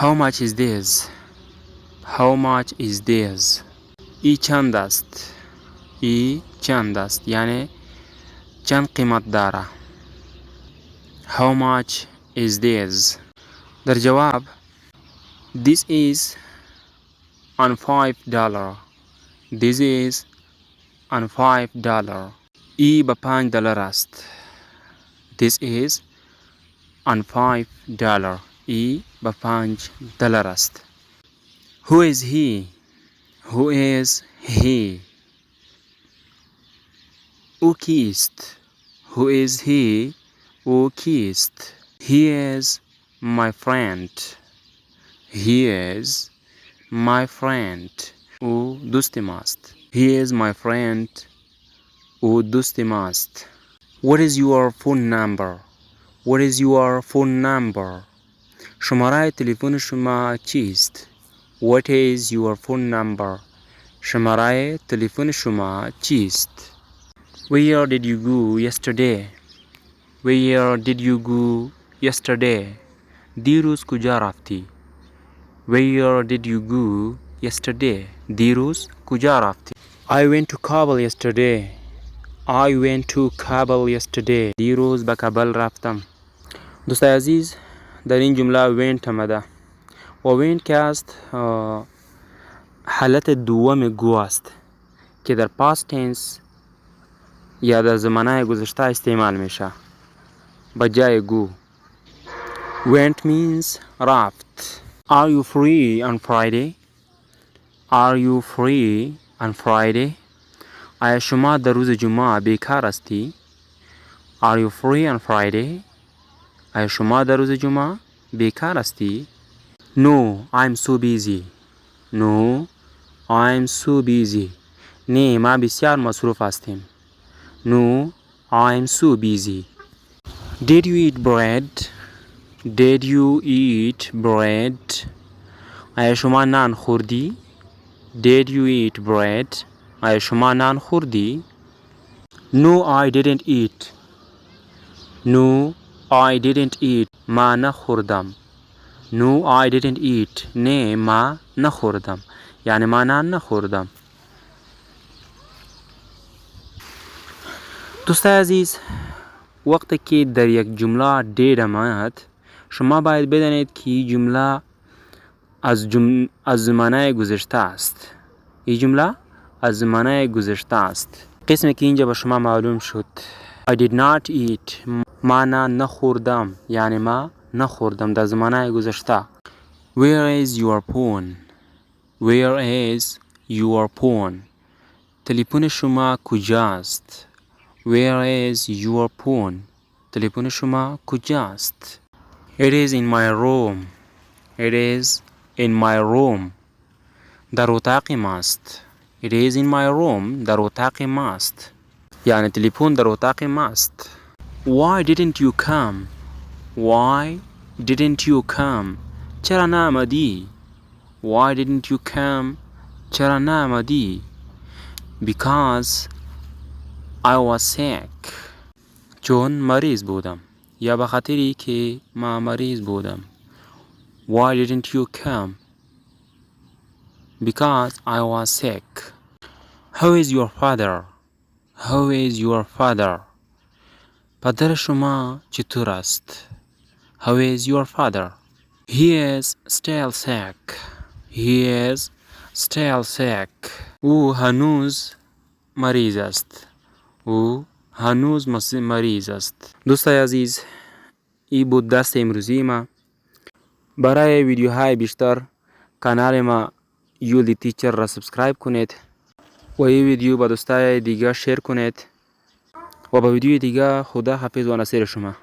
How much is this? How much is this? ای چند است؟ ای چند است یعنی چند قیمت داره. How much is this? در جواب This is on $5. This is on $5. ای به $5 است. This is on $5. ای به $5 است. Who is he? Who is he? او کیست؟ Who is he? او کیست؟ He is my friend. He is my friend. او دوست ماست. He is my friend. او دوست ماست. What is your phone number? What is your phone number? شماره تلفن شما چیست؟ What is your phone number? شماره تلفن شما چیست؟ Where did you go yesterday? Where did you go yesterday? دیروز کجا رفتی؟ Where did you go yesterday? دیروز کجا رفتی؟ I went to Kabul yesterday. I went to Kabul yesterday. دیروز به کابل رفتم. دوستای عزیز در این جمله went آمده و went که است حالت دوم گو است که در past tense یا در زمانه گذشته استعمال میشه با جای گو. Went means رفت. Are you free on Friday? Are you free on Friday? آیا شما در روز جمعه بیکار هستی؟ Are you free on Friday? آیا شما در روز جمعه بیکار هستی؟ No, I'm so busy. No, I'm so busy. نه ما بسیار مصروف هستیم. No, I'm so busy. Did you eat bread? Did you eat bread? آیا شما نان خوردی؟ Did you eat bread? آیا شما نان خوردی؟ No, I didn't eat. No, I didn't eat. ما نخوردم. No, I didn't eat. نه ما نخوردم. یعنی ما نان نخوردم. دوستای عزیز وقتی که در یک جمله did آمد شما باید بدانید که این جمله از زمانه گذشته است. این جمله از زمانه گذشته است. قسمی که اینجا به شما معلوم شد I did not eat. ما نخوردم یعنی ما نخوردم در زمانه گذشته. Where is your phone? Where is your phone? تلفن شما کجاست؟ Where is your phone? تلفن شما کجاست؟ It is in my room. It is in my room. در اتاق ماست. It is in my room. در اتاق ماست. یعنی تلفن در اتاق ماست. Why didn't you come? Why didn't you come? چرا نآمدی؟ Why didn't you come? چرا نآمدی؟ Because I was sick. چون مریض بودم یا به خاطری که ما مریض بودم. Why didn't you come? Because I was sick. How is your father? How is your father? پدر شما چطور است؟ How is your father? He is still sick. He is still sick. او هنوز مریض است. او هنوز مریض است. دوستای عزیز این بود درس امروزی ما. برای ویدیوهای بیشتر کانال ما یولی تیچر را سابسکرایب کنید و این ویدیو با دوستای دیگه شیر کنید و با ویدیو دیگه خدا حافظ و نصیر شما.